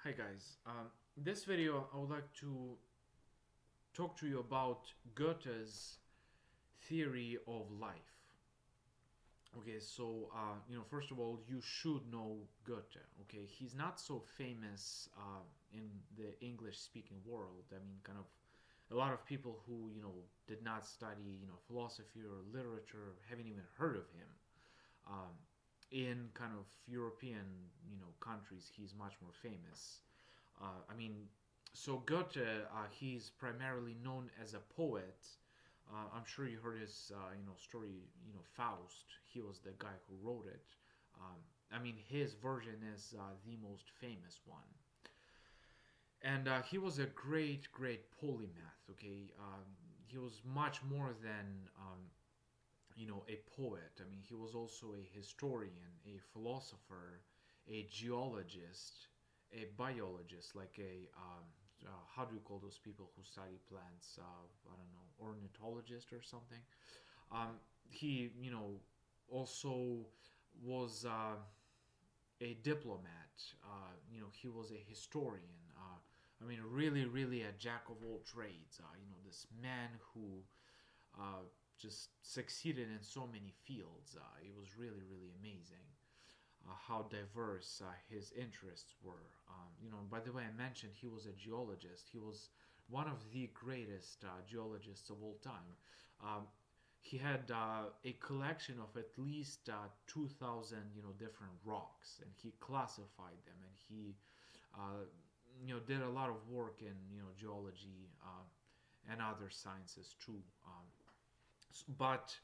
Hi guys. This video I would like to talk to you about Goethe's theory of life. Okay, so first of all, you should know Goethe. Okay, he's not so famous in the English-speaking world. I mean, kind of a lot of people who did not study philosophy or literature haven't even heard of him. Um, in kind of European countries, he's much more famous. I mean, so Goethe, he's primarily known as a poet. I'm sure you heard his story, Faust. He was the guy who wrote it. I mean, his version is the most famous one. And he was a great polymath. Okay, he was much more than a poet. I mean, he was also a historian, a philosopher, a geologist, a biologist, like a how do you call those people who study plants? I don't know, ornithologist or something. He, also was a diplomat. He was a historian. I mean, really a jack of all trades. This man who uh, just succeeded in so many fields. It was really amazing how diverse his interests were. By the way, I mentioned he was a geologist. He was one of the greatest geologists of all time. Um, he had a collection of at least 2,000 different rocks, and he classified them, and he did a lot of work in geology and other sciences too. But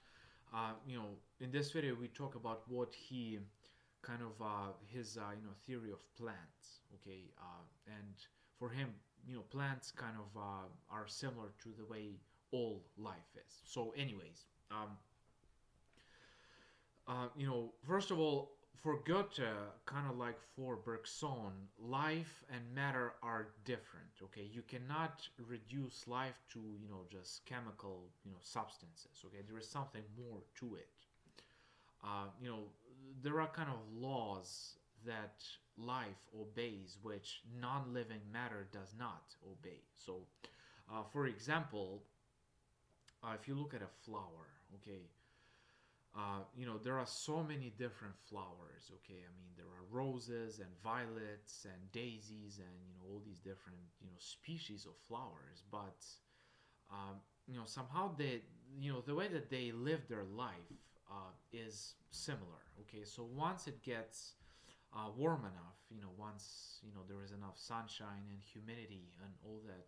in this video we talk about what he kind of his theory of plants. Okay, and for him, plants kind of are similar to the way all life is. So, anyways, first of all, for Goethe, kind of like for Bergson, life and matter are different. Okay, you cannot reduce life to just chemical substances. Okay, there is something more to it. Uh, you know, there are kind of laws that life obeys, which non-living matter does not obey. So, for example, if you look at a flower, okay, there are so many different flowers. Okay, I mean there are roses and violets and daisies and all these different species of flowers, but somehow they the way that they live their life is similar. Okay, so once it gets warm enough, once there is enough sunshine and humidity and all that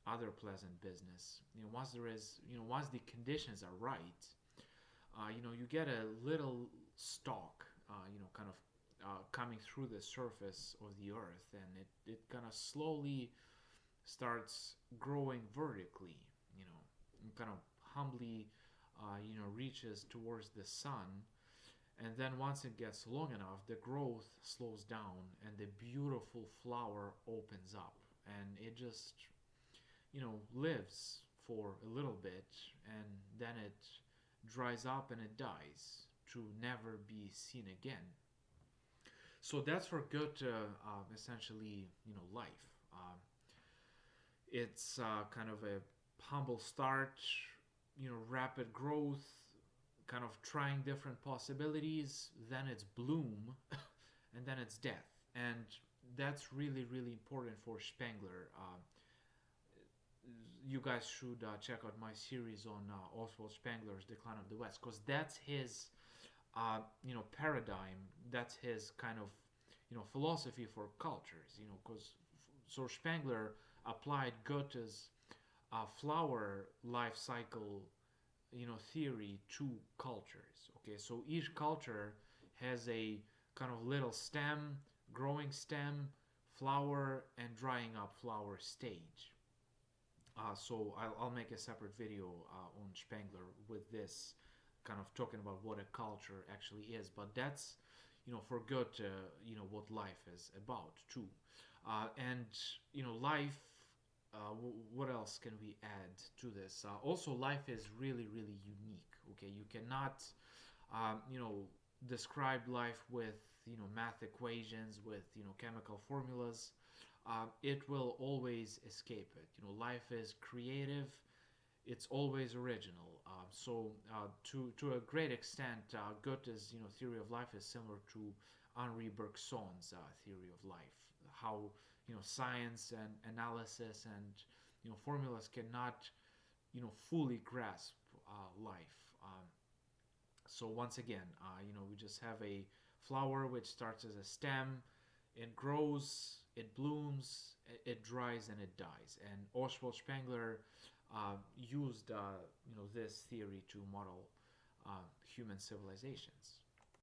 other pleasant business, once there is once the conditions are right, you get a little stalk, kind of coming through the surface of the earth, and it kind of slowly starts growing vertically, and kind of humbly, reaches towards the sun. And then once it gets long enough, the growth slows down and the beautiful flower opens up, and it just, lives for a little bit, and then it dries up and it dies to never be seen again. So that's for Goethe, essentially, life. It's kind of a humble start, rapid growth, kind of trying different possibilities, then it's bloom, and then it's death. And that's really important for Spengler. You guys should check out my series on Oswald Spengler's Decline of the West, because that's his paradigm. That's his kind of philosophy for cultures. Because so Spengler applied Goethe's flower life cycle theory to cultures. Okay, so each culture has a kind of little stem, growing stem, flower, and drying up flower stage. So I'll make a separate video on Spengler with this, kind of talking about what a culture actually is. But that's, for Goethe, what life is about too. And, life, what else can we add to this? Also, life is really unique. Okay, you cannot, describe life with math equations, with chemical formulas, it will always escape it. Life is creative, it's always original. To a great extent, Goethe's theory of life is similar to Henri Bergson's theory of life. How science and analysis and formulas cannot fully grasp life. So once again, we just have a flower which starts as a stem, it grows, it blooms, it dries, and it dies. And Oswald Spengler used this theory to model human civilizations.